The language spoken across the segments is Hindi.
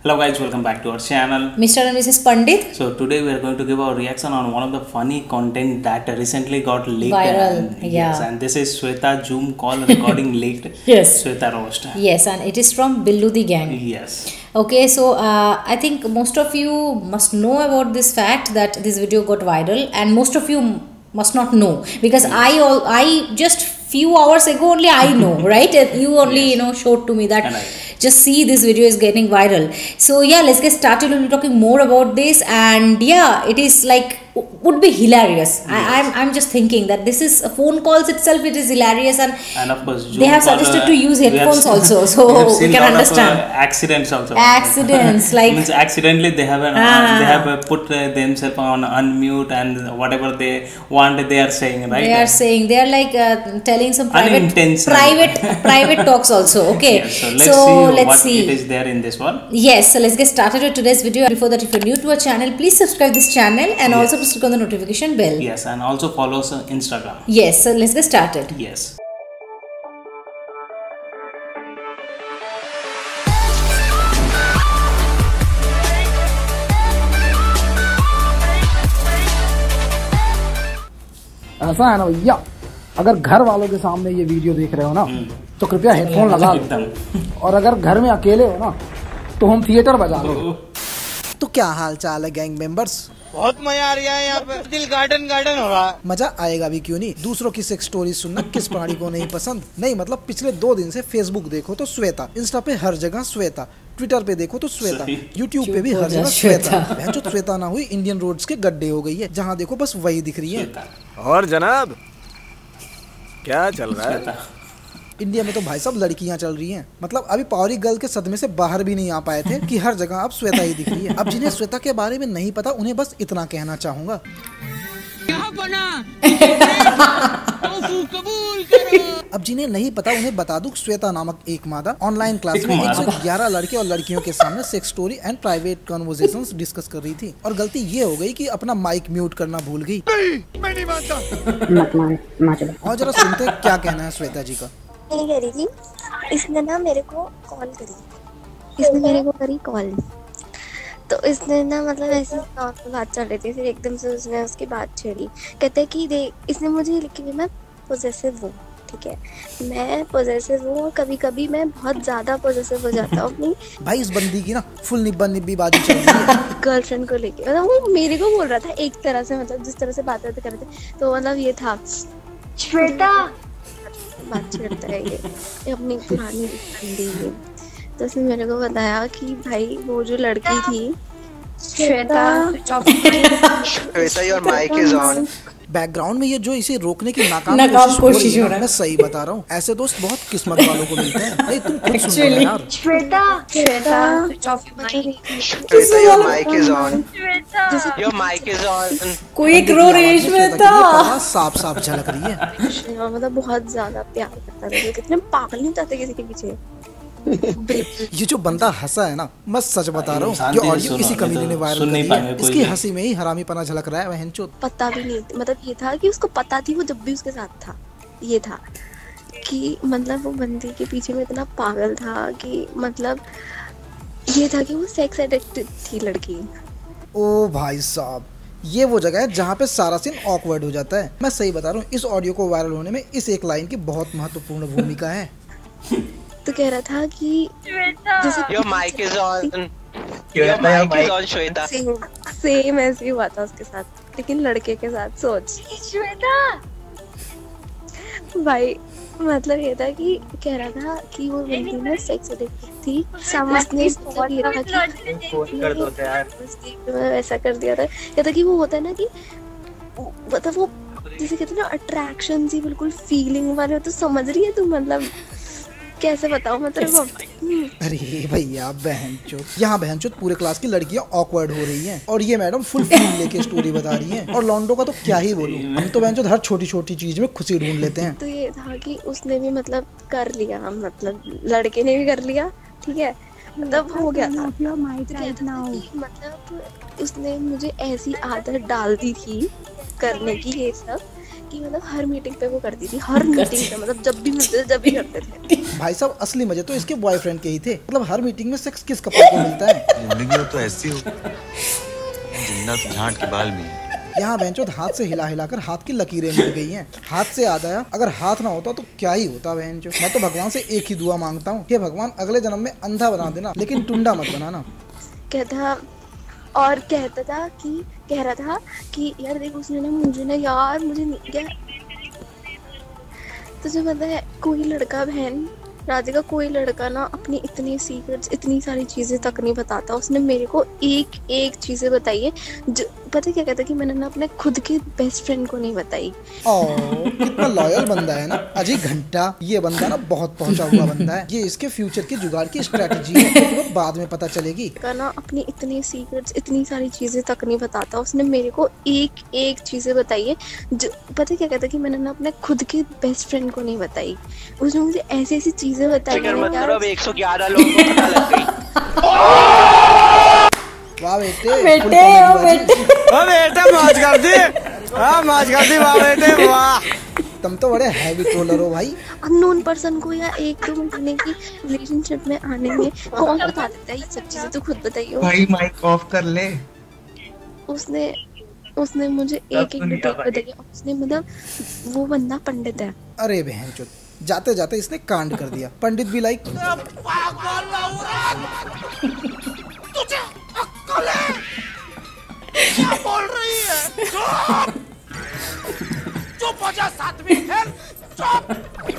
Hello guys, welcome back to our channel. Mr. and Mrs. Pandit. So today we are going to give our reaction on one of the funny content that recently got leaked. Viral, Yes, and this is Shweta Zoom call recording leaked. Yes. Shweta roast. Yes, and it is from Billu the Gang. Yes. Okay, so I think most of you must know about this fact that this video got viral, and most of you must not know because I just few hours ago only I know, right? You only showed to me that just see this video is getting viral. So yeah, let's get started. We'll be talking more about this, and yeah, it is like would be hilarious. Yes. I'm just thinking that this is phone calls itself, it is hilarious, and of course they have suggested to use headphones also, so we can understand accidents also. Accidents like means accidentally they have they have put themselves on unmute and whatever they want they are saying, right? They are saying they are like telling some private talks also. Okay, yes, so let's see what it is there in this one. Yes, so let's get started with today's video. Before that, if you're new to our channel, please subscribe this channel and also click on the notification bell. Yes, and also follow us on Instagram. Yes, so let's get started. Yes. ऐसा है ना भैया, अगर घर वालों के सामने ये वीडियो देख रहे हो ना तो कृपया हेडफोन लगा लो, और अगर घर में अकेले हो ना तो होम थिएटर बजा लो। तो क्या हाल चाल है गैंग मेंबर्स? बहुत मजा आ रहा है यहाँ पे, दिल गार्डन गार्डन हो रहा है। मजा आएगा भी क्यों नहीं, दूसरों की सेक्स स्टोरी सुनना किस प्राणी को नहीं पसंद। नहीं मतलब पिछले 2 दिन से फेसबुक देखो तो श्वेता, इंस्टा पे हर जगह श्वेता, ट्विटर पे देखो तो श्वेता, यूट्यूब पे भी हर जगह श्वेता। जो श्वेता ना हुई इंडियन रोड्स के गड्ढे हो गई है, जहाँ देखो बस वही दिख रही है। और जनाब क्या चल रहा है? इंडिया में तो भाई साहब लड़कियां चल रही हैं, मतलब अभी पावरी गर्ल के सदमे से बाहर भी नहीं आ पाए थे कि हर जगह अब श्वेता ही दिख रही है। अब जिन्हें श्वेता के बारे में नहीं पता उन्हें बस इतना कहना चाहूंगा, अब जिन्हें नहीं पता उन्हें बता दूं, श्वेता नामक एक मादा ऑनलाइन क्लास में 111 लड़के और लड़कियों के सामने sex story and private conversations discuss कर रही थी, और गलती ये हो गई कि अपना माइक म्यूट करना भूल गई। मैं नहीं मानता। और जरा सुनते क्या कहना है श्वेता जी का। नहीं कह रही थी, इसने ना मेरे को कॉल करी, इसने मेरे को करी कॉल, तो इसने ना मतलब ऐसी बात चल रही थी, फिर एकदम से उसने उसकी बात छेड़ी। कहते कि देख, इसने मुझे लिखी कि मैं पोजेसिव हूँ, ठीक है, मैं पोजेसिव हूँ और कभी कभी मैं बहुत ज्यादा पोजेसिव हो जाता हूँ अपनी। भाई इस बंदी की ना फुल निब्बा बाजी चल रही है गर्लफ्रेंड को लेके, मतलब वो मेरे को बोल रहा था एक तरह से, मतलब जिस तरह से बात कर रहे थे, तो मतलब ये था श्वेता बात छेड़ता है ये अपनी पुरानी बंदी है। तो उसने मेरे को बताया कि भाई वो जो लड़की थी Shweta, your mic is on. Background में ये जो इसे रोकने की नाकाम कोशिश हो रहा है, मैं सही बता रहा हूँ, ऐसे दोस्त बहुत किस्मत वालों को मिलते हैं। नहीं तुम खुद सुन रहे यार। Shweta your mic is on, your mic is on. कोई एक रो रही है श्वेता, साफ झलक रही है। मतलब बहुत ज्यादा प्यार करता है, कितने पागल नहीं होते किसी के पीछे। ये जो बंदा हंसा है ना, मैं सच बता रहा हूँ, ये ऑडियो किसी कमीने ने वायरल कर दिया। इसकी हंसी में ही हरामीपना झलक रहा है। बहनचोद पता भी नहीं, मतलब ये था कि उसको पता थी, वो जब भी उसके साथ था ये था कि मतलब वो बंदी के पीछे में इतना पागल था कि मतलब ये था कि वो सेक्स एडिक्टेड थी लड़की। ओ भाई साहब, ये वो जगह है जहाँ पे सारा सीन ऑकवर्ड हो जाता है। मैं सही बता रहा हूँ, इस ऑडियो को वायरल होने में इस एक लाइन की बहुत महत्वपूर्ण भूमिका है। तो कह रहा था कि your mic is on, your mic is on Shweta. Same ऐसे ही हुआ था उसके साथ, लेकिन लड़के के साथ। सोच श्वेता भाई, मतलब ये था कि कह रहा था कि वो बंदी में सेक्स एडिक्टेड थी, समझने ऐसा कर दिया था। कहता कि वो होता है ना कि मतलब वो जैसे कहते हैं ना अट्रैक्शन सी बिल्कुल फीलिंग वाले, तो समझ रही है तू, मतलब कैसे बताऊं मतलब। अरे भैया बहनचोद, यहाँ बहनचोद पूरे क्लास की लड़कियाँ ऑकवर्ड हो रही हैं, और ये मैडम फुल फील लेके स्टोरी बता रही हैं। और लॉन्डो का तो क्या ही बोलूं, हम तो बहनचोद हर छोटी छोटी चीज में खुशी ढूंढ लेते हैं। तो ये था कि उसने भी मतलब कर लिया, मतलब लड़के ने भी कर लिया, ठीक है, मतलब हो गया था। मतलब उसने मुझे ऐसी आदत डाल दी थी करने की ये सब, कि मतलब हर मीटिंग पे वो करती थी, हर मीटिंग पे, मतलब जब भी मिलते थे जब भी करते थे। भाई साहब असली मजे तो इसके बॉयफ्रेंड के ही थे। मतलब हर मीटिंग में सेक्स किस कपल को मिलता है? जिंदगी हो तो ऐसी हो, जिंदा तो झांट के बाल में। यहाँ बेंचों हाथ से हिला हिलाकर हाथ की लकीरें मिल गई हैं। हाथ से याद आया, अगर हाथ ना होता तो क्या ही होता बेंचों। मैं तो भगवान से एक ही दुआ मांगता हूँ, हे भगवान अगले जन्म में अंधा बना देना, लेकिन टुंडा मत बनाना। कहता कि कह रहा था कि यार देख उसने ना मुझे ना यार मुझे नहीं क्या तुझे पता है कोई लड़का बहन राधिका कोई लड़का ना अपनी इतनी सीक्रेट्स इतनी सारी चीजें तक नहीं बताता। उसने मेरे को एक एक चीजें बताई है जो पता क्या कहता कि मैंने ना अपने खुद के बेस्ट फ्रेंड को नहीं बताई। कितना लॉयल बंदा है ना अजय घंटा। ये बंदा ना बहुत पहुंचा हुआ बंदा है। ये इसके फ्यूचर के जुगाड़ की स्ट्रेटजी है, तो बाद में पता चलेगी। का ना अपनी इतनी सीक्रेट्स इतनी सारी चीजें तक नहीं बताता। उसने मेरे को एक एक चीजें बताई है जो पता क्या कहता कि मैंने ना अपने खुद के बेस्ट फ्रेंड को नहीं बताई। उसने मुझे ऐसी ऐसी चीजें बताई है यार। 111 लोगों को पता लग गई। वाह बेटे बेटा मौज कर दी, मौज कर दी, वाह बेटे वाह। तुम तो बड़े हैवी ट्रोलर हो भाई। अननोन पर्सन को या 1-2 महीने की रिलेशनशिप में आने में कौन बता देता है ये सब चीजें? तो खुद बताइए भाई माइक ऑफ कर ले। उसने मुझे एक डिटेल बताई। उसने मतलब वो बंदा पंडित है। अरे बहन चोद, जाते जाते इसने कांड कर दिया। पंडित भी लाइक क्या बोल रही है? चुप हो जा 7वीं फेल, चुप।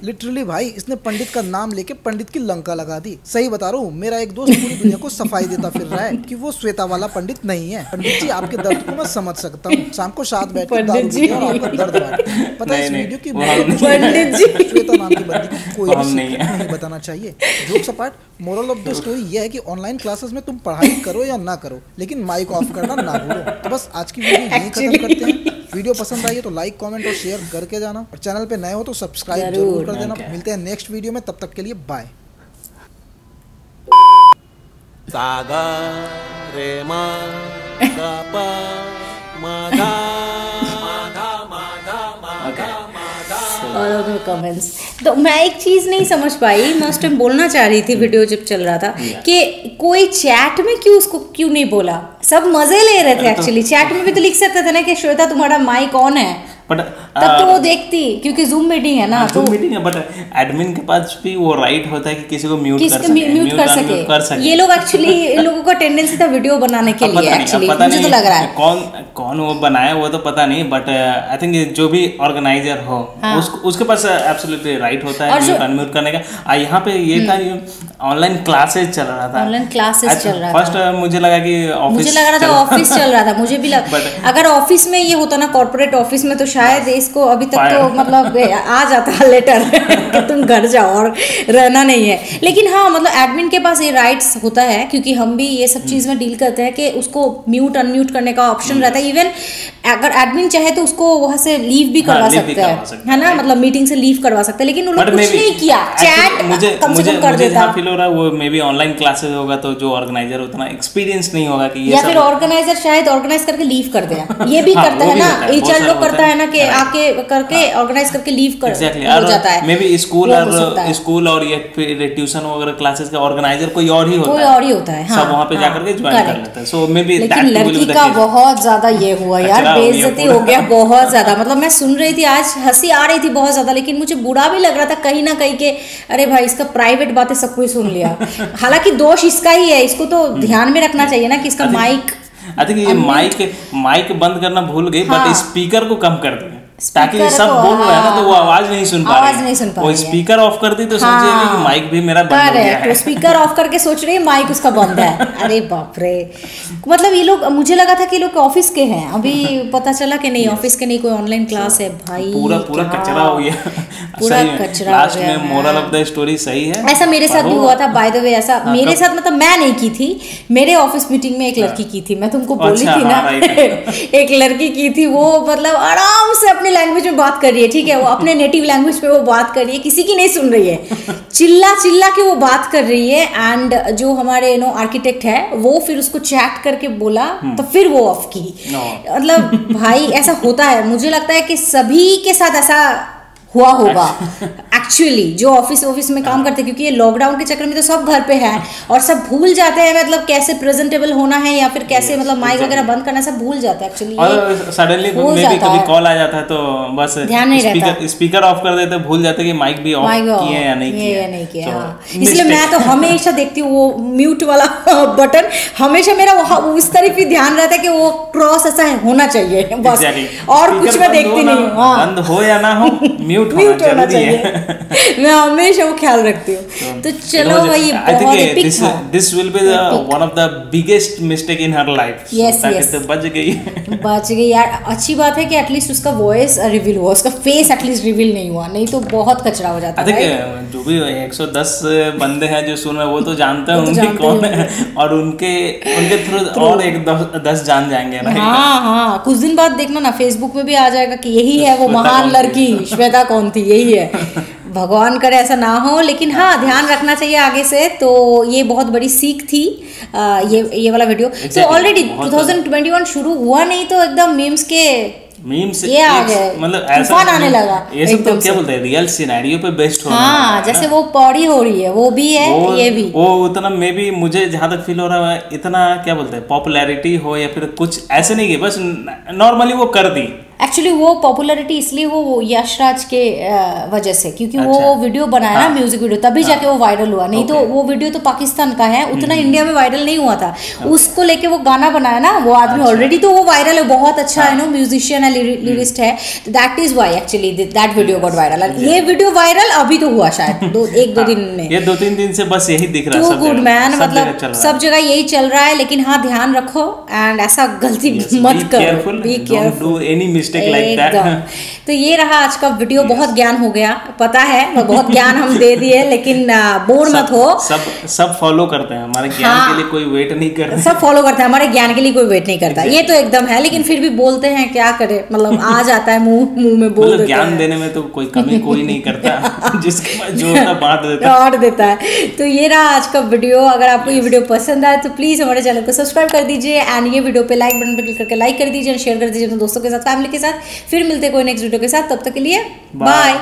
लिटरली भाई इसने पंडित का नाम लेके पंडित की लंका लगा दी। सही बता रहा हूँ, मेरा एक दोस्त पूरी दुनिया को सफाई देता फिर रहा है कि वो श्वेता वाला पंडित नहीं है। पंडित जी आपके दर्द को मैं समझ सकता हूँ। शाम को साथ बैठ कर दारू पीते हैं और आपका दर्द बांटते हैं। पता है इस वीडियो की पंडित जी श्वेता नाम की बंदी को कोई भी नहीं बताना चाहिए। Jokes apart, moral of the story ये है कि ऑनलाइन क्लासेस में तुम पढ़ाई करो या ना करो, लेकिन माइक ऑफ करना ना भूलो। तो बस आज की वीडियो यहीं खत्म करते हैं। वीडियो पसंद आई है तो लाइक कमेंट और शेयर करके जाना, और चैनल पे नए हो तो सब्सक्राइब जरूर कर देना। मिलते हैं नेक्स्ट वीडियो में, तब तक के लिए बाय। सागा रे मा गा पा मा गा और कमेंट्स। तो मैं एक चीज नहीं समझ पाई, मैं उस टाइम बोलना चाह रही थी वीडियो जब चल रहा था कि कोई चैट में क्यों नहीं बोला। सब मजे ले रहे थे एक्चुअली। चैट में भी तो लिख सकते थे ना कि श्वेता तुम्हारा माइक ऑन है, बट तब तो वो देखती, क्योंकि जूम मीटिंग है ना। तो जूम मीटिंग है, बट एडमिन के पास भी वो राइट होता है कि किसी को म्यूट कर सके। ये लोग एक्चुअली इन लोगों का टेंडेंसी था वीडियो बनाने के लिए। एक्चुअली मुझे तो लग रहा है कौन वो बनाया वो तो पता नहीं, बट आई थिंक जो भी ऑर्गेनाइजर हो उसके पास एब्सोल्युटली राइट होता है म्यूट अनम्यूट करने का। यहाँ पे ये था ऑनलाइन क्लासेस चल रहा था। ऑनलाइन क्लासेस चल रहा था। फर्स्ट मुझे लगा कि मुझे लग रहा था ऑफिस चल रहा था। मुझे भी अगर ऑफिस में ये होता ना, कॉर्पोरेट ऑफिस में, तो शायद इसको अभी तक तो मतलब आ जाता लेटर कि तुम घर जाओ और रहना नहीं है। लेकिन हाँ, मतलब एडमिन के पास ये राइट्स होता है, क्योंकि हम भी ये सब चीज में डील करते हैं कि उसको म्यूट अनम्यूट करने का ऑप्शन रहता है। इवन अगर एडमिन चाहे तो उसको वहां से लीव भी करवा सकता है ना, मतलब मीटिंग से लीव करवा सकता है। लेकिन उन्होंने कुछ नहीं किया। चैट कम से कम कर देता। फील हो रहा है वो मे बी ऑनलाइन क्लासेस होगा तो जो ऑर्गेनाइजर उतना एक्सपीरियंस नहीं होगा कि ये या फिर ऑर्गेनाइजर शायद ऑर्गेनाइज करके लीव कर दे। ये भी करता है ना, एचआर लोग करता है ना कि आके करके ऑर्गेनाइज करके लीव कर हो जाता है। मे बी स्कूल और ये ट्यूशन वगैरह क्लासेस का ऑर्गेनाइजर कोई और ही होता है। सब वहां पे जाकर के ज्वाइन कर लेता है। सो मे बी लेकिन लड़की का बहुत ज्यादा ये हुआ यार, बेइज्जती हो गया बहुत ज्यादा। मतलब मैं सुन रही थी आज, हंसी आ रही थी बहुत ज्यादा, लेकिन मुझे बुरा भी लग रहा था कहीं ना कहीं के अरे भाई इसका प्राइवेट बातें सब कुछ सुन लिया। हालांकि दोष इसका ही है, इसको तो ध्यान में रखना चाहिए ना कि इसका माइक आई थिंक ये माइक बंद करना भूल गई, बट स्पीकर को कम कर दिया ताकि सब बोल रहे हैं ना तो वो आवाज नहीं सुन पा रही है। वो स्पीकर ऑफ कर दी तो सोचिए कि माइक भी मेरा बंद हो गया है। तो स्पीकर ऑफ करके सोच रही है माइक उसका बंद है। अरे बाप रे, मतलब ये लोग, मुझे लगा था कि लोग ऑफिस के हैं, अभी पता चला कि नहीं ऑफिस के नहीं, कोई ऑनलाइन क्लास है। भाई पूरा कचरा हो गया, पूरा कचरा। लास्ट में मोरल ऑफ द स्टोरी सही है। ऐसा मेरे साथ भी हुआ था बाय द वे। ऐसा मेरे साथ, मतलब मैं नहीं की थी, मेरे ऑफिस मीटिंग में एक लड़की की थी। मैं तुमको बोली थी ना, एक लड़की की थी। वो मतलब आराम से अपनी लैंग्वेज में बात कर रही है, ठीक है, वो अपने नेटिव लैंग्वेज पे वो बात कर रही है, किसी की नहीं सुन रही है, चिल्ला चिल्ला के वो बात कर रही है। एंड जो हमारे आर्किटेक्ट है वो फिर उसको चैट करके बोला, तो फिर वो ऑफ की। मतलब भाई ऐसा होता है, मुझे लगता है कि सभी के साथ ऐसा हुआ होगा। एक्चुअली जो ऑफिस में काम करते हैं, क्योंकि ये लॉकडाउन के चक्कर में तो सब घर पे है और सब भूल जाते हैं मतलब कैसे प्रेजेंटेबल होना है या फिर कैसे मतलब माइक वगैरह बंद करना, सब भूल जाते हैं एक्चुअली। और सडनली मे भी कभी कॉल आ जाता है तो बस ध्यान नहीं रहता, स्पीकर ऑफ कर देते, भूल जाते कि माइक भी ऑफ किए या नहीं किया। इसलिए मैं तो हमेशा देखती हूँ वो म्यूट वाला बटन, हमेशा मेरा उस तरफ ही ध्यान रहता है कि वो क्रॉस ऐसा होना चाहिए बस, और कुछ मैं देखती नहीं हूँ। बंद हो या ना हो म्यूट होना चाहिए। मैं हमेशा वो ख्याल रखती हूँ। तो चलो भाई बहुत एपिक था। This will be one of the biggest mistake in her life. Yes बच गई यार। अच्छी बात है कि एटलीस्ट उसका वॉइस रिवील हुआ, उसका फेस एटलीस्ट रिवील नहीं हुआ, नहीं तो बहुत कचरा हो जाता है। जो भी 110 बंदे हैं जो सुन रहे हैं वो तो जानते हैं उनके कौन है, और उनके थ्रू और एक 10 जान जाएंगे ना। हाँ, कुछ दिन बाद देखना ना फेसबुक में भी आ जाएगा कि यही है वो महान लड़की, श्वेता कौन थी, यही है। भगवान करे ऐसा ना हो, लेकिन हाँ ध्यान रखना चाहिए आगे से। तो ये बहुत बड़ी सीख थी ये वाला वीडियो। तो ऑलरेडी 2021 शुरू हुआ नहीं तो एकदम मीम्स ये आ गए, मतलब ऐसा आने लगा। ये सब तो क्या बोलते हैं, रियल सिनेरियो पे बेस्ड हो रहा है। जैसे वो पौड़ी हो रही है वो भी है, ये भी वो उतना मे बी मुझे जहाँ तक फील हो रहा है इतना क्या बोलते हैं पॉपुलैरिटी हो या फिर कुछ ऐसे नहीं कि बस नॉर्मली वो कर दी। एक्चुअली वो पॉपुलैरिटी इसलिए वो यशराज के वजह से, क्योंकि वो वीडियो बनाया ना म्यूजिक वीडियो, तभी जाके वो वायरल हुआ। नहीं तो वो वीडियो तो पाकिस्तान का है, उतना इंडिया में वायरल नहीं हुआ था। उसको लेके वो गाना बनाया ना वो आदमी, ऑलरेडी तो वो वायरल है, बहुत अच्छा है नो म्यूजिशियन है, लिरिस्ट है। That is why actually that video got viral. ये वीडियो वायरल अभी तो हुआ शायद 1-2 दिन में, ये 2-3 दिन से बस यही दिख रहा है। टू गुड मैन, मतलब सब जगह यही चल रहा है। लेकिन हाँ ध्यान रखो एंड ऐसा गलती मत करो, be careful, do any mistake like that. तो ये रहा आज का वीडियो। बहुत ज्ञान हो गया, पता है बहुत ज्ञान हम दे दिए, लेकिन बोर मत हो। सब फॉलो करते हैं हमारे ज्ञान के लिए, कोई वेट नहीं करता। सब फॉलो करते हैं हमारे ज्ञान के लिए, कोई वेट नहीं करता। ये तो एकदम है, लेकिन फिर भी बोलते हैं, क्या करे, मतलब आ जाता है मुंह में बोल देते हैं। ज्ञान देने में तो कोई कमी कोई नहीं करता, जिसके पास जो होता बांट देता है। तो ये रहा आज का वीडियो। अगर आपको ये वीडियो पसंद आए तो प्लीज हमारे चैनल को सब्सक्राइब कर दीजिए एंड ये वीडियो पे लाइक बटन पे क्लिक करके लाइक कर दीजिए, शेयर कर दीजिए अपने दोस्तों के साथ, फैमिली के साथ। फिर मिलते हैं कोई नेक्स्ट वीडियो के साथ, तब तक के लिए बाय।